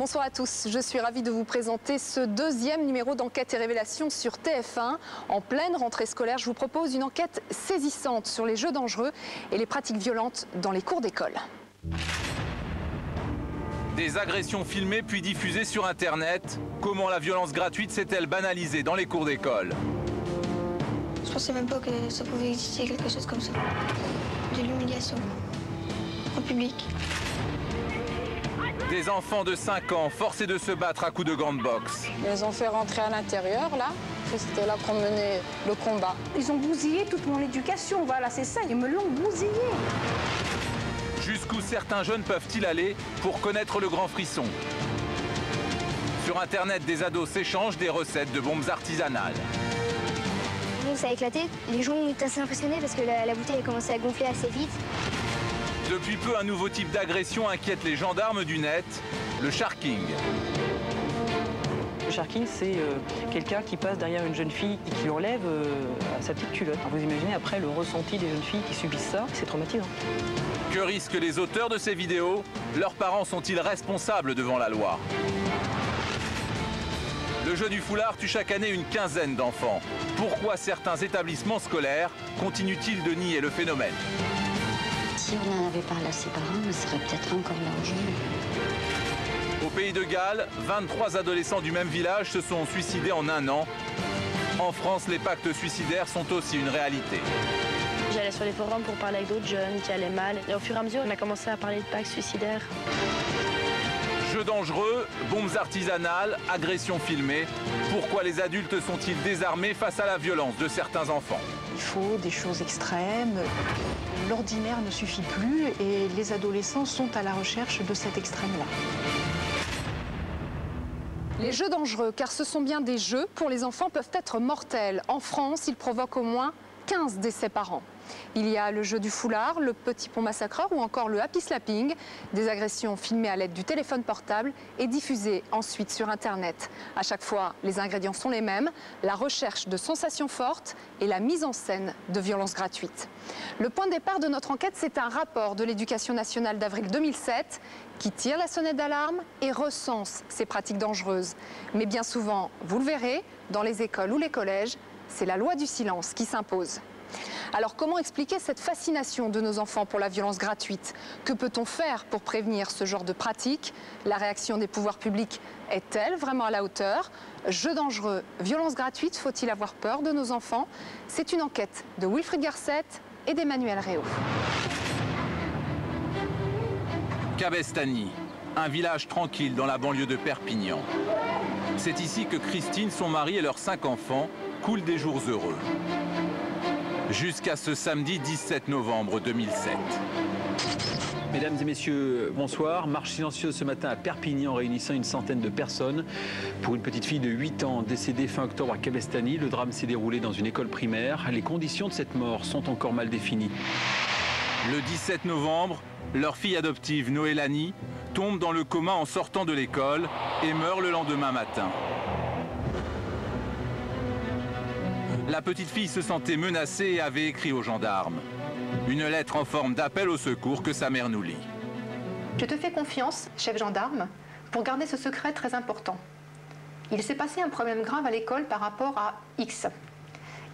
Bonsoir à tous, je suis ravie de vous présenter ce deuxième numéro d'Enquête et Révélation sur TF1. En pleine rentrée scolaire, je vous propose une enquête saisissante sur les jeux dangereux et les pratiques violentes dans les cours d'école. Des agressions filmées puis diffusées sur Internet. Comment la violence gratuite s'est-elle banalisée dans les cours d'école? Je pensais même pas que ça pouvait exister quelque chose comme ça. De l'humiliation en public. Des enfants de 5 ans forcés de se battre à coups de gants de boxe. Ils les ont fait rentrer à l'intérieur, là. C'était là qu'on menait le combat. Ils ont bousillé toute mon éducation, voilà, c'est ça, ils me l'ont bousillé. Jusqu'où certains jeunes peuvent-ils aller pour connaître le grand frisson? Sur Internet, des ados s'échangent des recettes de bombes artisanales. Ça a éclaté, les gens étaient assez impressionnés parce que la bouteille a commencé à gonfler assez vite. Depuis peu, un nouveau type d'agression inquiète les gendarmes du net, le sharking. Le sharking, c'est quelqu'un qui passe derrière une jeune fille et qui lui enlève sa petite culotte. Alors vous imaginez après le ressenti des jeunes filles qui subissent ça, c'est traumatisant. Que risquent les auteurs de ces vidéos? Leurs parents sont-ils responsables devant la loi? Le jeu du foulard tue chaque année une quinzaine d'enfants. Pourquoi certains établissements scolaires continuent-ils de nier le phénomène? Si on en avait parlé à ses parents, on serait peut-être encore là aujourd'hui. Au pays de Galles, 23 adolescents du même village se sont suicidés en un an. En France, les pactes suicidaires sont aussi une réalité. J'allais sur les forums pour parler avec d'autres jeunes qui allaient mal. Et au fur et à mesure, on a commencé à parler de pactes suicidaires. Jeux dangereux, bombes artisanales, agressions filmées. Pourquoi les adultes sont-ils désarmés face à la violence de certains enfants? Il faut des choses extrêmes. L'ordinaire ne suffit plus et les adolescents sont à la recherche de cet extrême-là. Les jeux dangereux, car ce sont bien des jeux pour les enfants, peuvent être mortels. En France, ils provoquent au moins 15 décès par an. Il y a le jeu du foulard, le petit pont massacreur ou encore le happy slapping, des agressions filmées à l'aide du téléphone portable et diffusées ensuite sur Internet. À chaque fois, les ingrédients sont les mêmes, la recherche de sensations fortes et la mise en scène de violences gratuites. Le point de départ de notre enquête, c'est un rapport de l'Éducation nationale d'avril 2007 qui tire la sonnette d'alarme et recense ces pratiques dangereuses. Mais bien souvent, vous le verrez, dans les écoles ou les collèges, c'est la loi du silence qui s'impose. Alors comment expliquer cette fascination de nos enfants pour la violence gratuite? Que peut-on faire pour prévenir ce genre de pratique? La réaction des pouvoirs publics est-elle vraiment à la hauteur? Jeux dangereux, violence gratuite, faut-il avoir peur de nos enfants? C'est une enquête de Wilfried Garcet et d'Emmanuel Réau. Cabestany, un village tranquille dans la banlieue de Perpignan. C'est ici que Christine, son mari et leurs 5 enfants coulent des jours heureux. Jusqu'à ce samedi 17 novembre 2007. Mesdames et messieurs, bonsoir. Marche silencieuse ce matin à Perpignan réunissant une centaine de personnes. Pour une petite fille de 8 ans décédée fin octobre à Cabestany, le drame s'est déroulé dans une école primaire. Les conditions de cette mort sont encore mal définies. Le 17 novembre, leur fille adoptive Noélanie tombe dans le coma en sortant de l'école et meurt le lendemain matin. La petite fille se sentait menacée et avait écrit aux gendarmes. Une lettre en forme d'appel au secours que sa mère nous lit. Je te fais confiance, chef gendarme, pour garder ce secret très important. Il s'est passé un problème grave à l'école par rapport à X.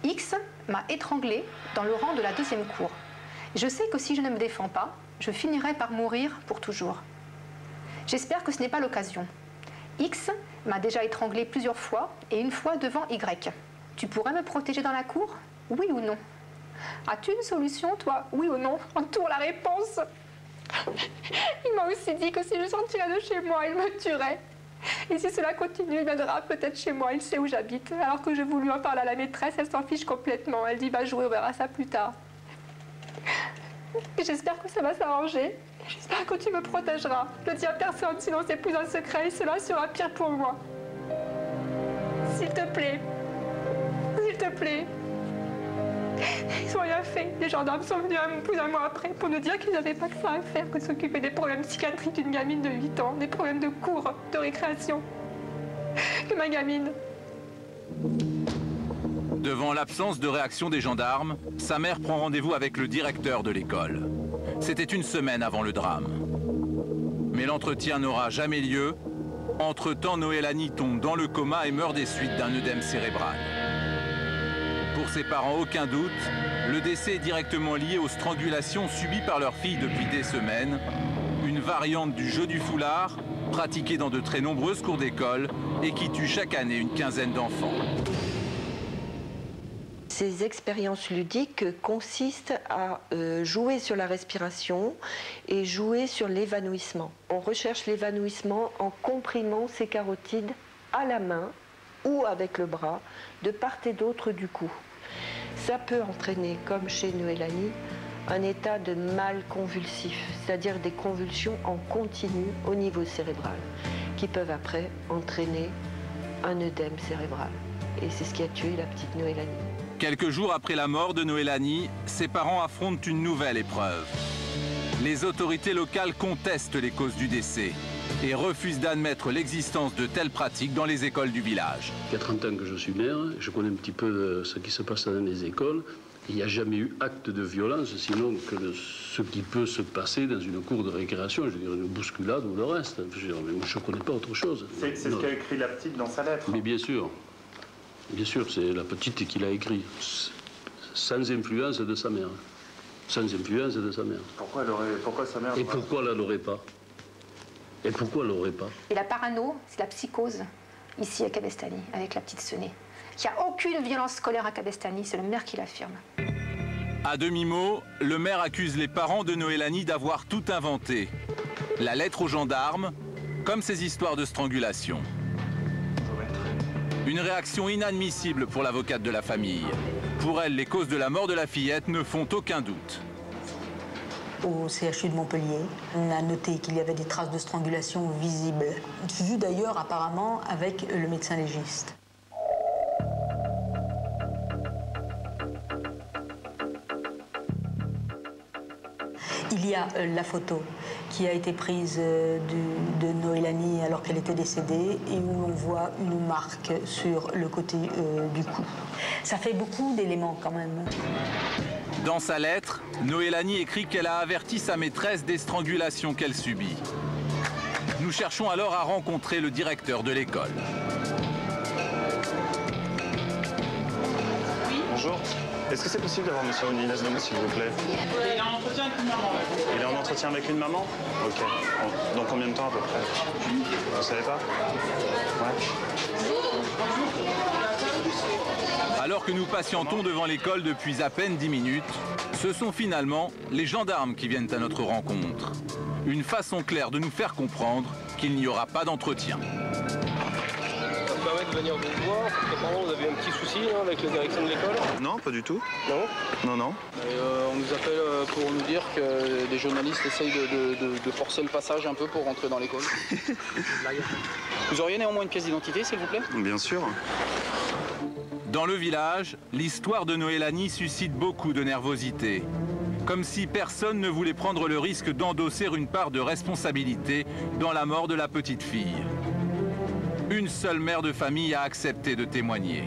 X m'a étranglée dans le rang de la 2e cour. Je sais que si je ne me défends pas, je finirai par mourir pour toujours. J'espère que ce n'est pas l'occasion. X m'a déjà étranglée plusieurs fois et une fois devant Y. Tu pourrais me protéger dans la cour? Oui ou non? As-tu une solution, toi? Oui ou non? Entoure la réponse. Il m'a aussi dit que si je sortirais de chez moi, il me tuerait. Et si cela continue, il viendra peut-être chez moi, il sait où j'habite. Alors que j'ai voulu en parler à la maîtresse, elle s'en fiche complètement. Elle dit, va jouer, on verra ça plus tard. J'espère que ça va s'arranger. J'espère que tu me protégeras. Je ne dis à personne, sinon c'est plus un secret et cela sera pire pour moi. S'il te plaît. S'il te plaît. Ils n'ont rien fait. Les gendarmes sont venus plus d'un mois après pour nous dire qu'ils n'avaient pas que ça à faire que de s'occuper des problèmes psychiatriques d'une gamine de 8 ans, des problèmes de cours, de récréation. Que ma gamine. Devant l'absence de réaction des gendarmes, sa mère prend rendez-vous avec le directeur de l'école. C'était une semaine avant le drame. Mais l'entretien n'aura jamais lieu Entre-temps, Noélanie tombe dans le coma et meurt des suites d'un œdème cérébral. Pour ses parents, aucun doute, le décès est directement lié aux strangulations subies par leur fille depuis des semaines, une variante du jeu du foulard, pratiquée dans de très nombreuses cours d'école et qui tue chaque année une quinzaine d'enfants. Ces expériences ludiques consistent à jouer sur la respiration et jouer sur l'évanouissement. On recherche l'évanouissement en comprimant ces carotides à la main ou avec le bras, de part et d'autre du cou. Ça peut entraîner, comme chez Noélanie, un état de mal convulsif, c'est-à-dire des convulsions en continu au niveau cérébral, qui peuvent après entraîner un œdème cérébral. Et c'est ce qui a tué la petite Noélanie. Quelques jours après la mort de Noélanie, ses parents affrontent une nouvelle épreuve. Les autorités locales contestent les causes du décès et refusent d'admettre l'existence de telles pratiques dans les écoles du village. Il y a 30 ans que je suis maire, je connais un petit peu ce qui se passe dans les écoles. Il n'y a jamais eu acte de violence, sinon que ce qui peut se passer dans une cour de récréation, je veux dire une bousculade ou le reste. Je ne connais pas autre chose. C'est ce qu'a écrit la petite dans sa lettre. Mais bien sûr. Bien sûr, c'est la petite qui l'a écrit, sans influence de sa mère. Sans influence de sa mère. Pourquoi sa mère... Et pourquoi elle ne l'aurait pas? Et pourquoi elle ne l'aurait pas? Et la parano, c'est la psychose, ici à Cabestany, avec la petite Senée. Il n'y a aucune violence scolaire à Cabestany, c'est le maire qui l'affirme. À demi-mot, le maire accuse les parents de Noélanie d'avoir tout inventé. La lettre aux gendarmes, comme ces histoires de strangulation. Une réaction inadmissible pour l'avocate de la famille. Pour elle, les causes de la mort de la fillette ne font aucun doute. Au CHU de Montpellier, on a noté qu'il y avait des traces de strangulation visibles, vues d'ailleurs apparemment avec le médecin légiste. Il y a la photo qui a été prise de Noélanie alors qu'elle était décédée et où l'on voit une marque sur le côté du cou. Ça fait beaucoup d'éléments quand même. Dans sa lettre, Noélanie écrit qu'elle a averti sa maîtresse des strangulations qu'elle subit. Nous cherchons alors à rencontrer le directeur de l'école. Oui. Bonjour. Est-ce que c'est possible d'avoir monsieur Inès Demo, s'il vous plaît? Il est en entretien avec une maman. Il est en entretien avec une maman? Ok. Bon. Dans combien de temps à peu près? Vous savez pas? Ouais. Alors que nous patientons devant l'école depuis à peine 10 minutes, ce sont finalement les gendarmes qui viennent à notre rencontre. Une façon claire de nous faire comprendre qu'il n'y aura pas d'entretien. Ça me permet de venir vous voir, parce qu'apparemment vous avez un petit souci là, avec la direction de l'école. Non, pas du tout. Non? Non, non. Et, on nous appelle pour nous dire que des journalistes essayent de forcer le passage un peu pour rentrer dans l'école. Vous auriez néanmoins une pièce d'identité, s'il vous plaît? Bien sûr. Dans le village, l'histoire de Noélanie suscite beaucoup de nervosité. Comme si personne ne voulait prendre le risque d'endosser une part de responsabilité dans la mort de la petite fille. Une seule mère de famille a accepté de témoigner.